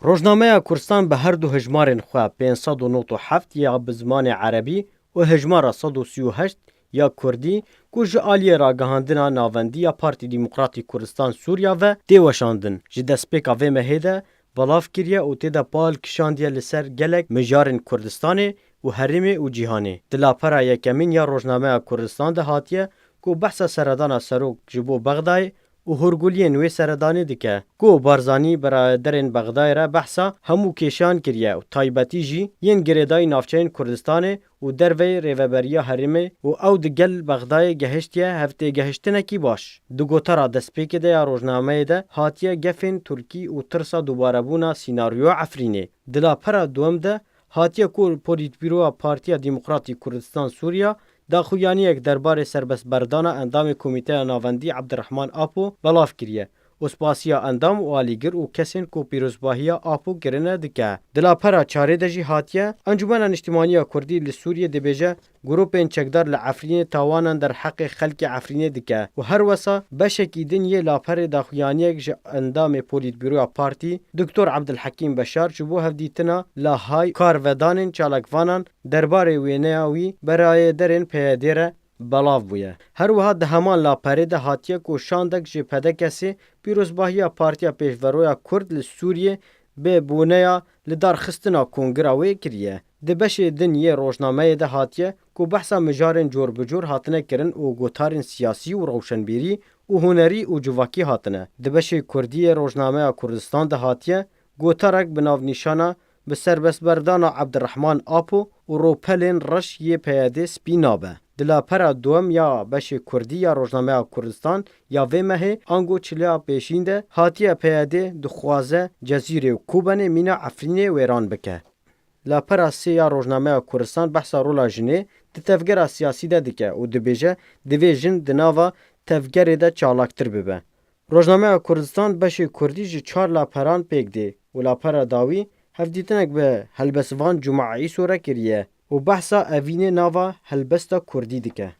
روزنامه کردستان به هر دو هجمارن خو 597 یا به زمان عربی و هجمار 138 یا کردی کج آلیه را گهاندنا ناوندی یا پارتی دموکراتی کردستان سوریا و دیوشاندن جی دسپیکا و مهیده بلاف کریه و تیدا پال کشاندیه لسر گلک مجارن کردستان و حرم و جیهانی دلاپرا یکمین یا روزنامه کردستان ده هاتیه کو بحث سردان سروک جبو بغدای و هرگولین وی سردانی دکه کو بارزانی برادرین بغدای را بحثا همو کشان کریه و تایبتی جی ین گریدای نافچین کردستان و دروی ریوبریا حرمه و او دگل بغدای گهشتیه هفته گهشتنه کی باش دو گوتارا دسپیک ده یا روزنامه ده هاتیه گفین ترکی و ترسا دوباره بونا سیناریو عفرینه دلا پرا دوم ده هاتیه کول پولیت بیرو پارتیا دموکراتی کردستان سوریا دا خویانی یک دربار سربست بردانا اندام کمیته ناوندی عبدالرحمن آپو بلاف کریه و سپاسیا اندام و آلیگر و کسین کو پیروزباهی آپو گرنه دکه دلا پرا چاره دجی هاتیه انجمن اجتماعی کردی لسوریه دبیجه گروپین چکدار لعفرین تاوانان در حق خلق عفرینه دکه و هر وسا بشکی دنیه لاپر دا خویانی یک اندام پولیت بیرو پارتی دکتر عبدالحکیم بشار چبو هفدیتنا لاهای کارودانین چالکوانان دربار وینیاوی برای درین پیادیره بلاف بویه هر وها ده همان لاپره ده هاتیه کو شاندک جی پده کسی پیروزباهی پارتیا پیشورویا کرد لسوریه به بونیا لدار خستنا کنگراوی کریه ده بش دنیه روشنامه ده هاتیه کو بحثا مجارن جور بجور هاتنه کرن و گوتارن سیاسی و روشنبیری و هنری و جواکی هاتنه ده بش کردی روشنامه کردستان ده هاتیه گوتارک بناو نشانه به سربست بردانا عبدالرحمن آپو و روپلین رش یه پیاده سپینابه دلا پرا دوم یا بش کردی یا روزنامه کردستان یا و مه انگو چلیا پیشینده هاتیه پیاده دخوازه جزیره و کوبنه مینا عفرینه ویران بکه لا پرا سی یا روزنامه کردستان بحثا رولا جنه ده تفگر سیاسی ده دکه و دبیجه دوی جن دناوا تفگر ده چالاکتر ببه روزنامه کردستان بش کردی جی چار لا پران پیک ده و لا پرا داوی هفدیتنک به هلبسوان جمعی سوره کریه و بحثا اوینه ناوا هلبستا کردی دکه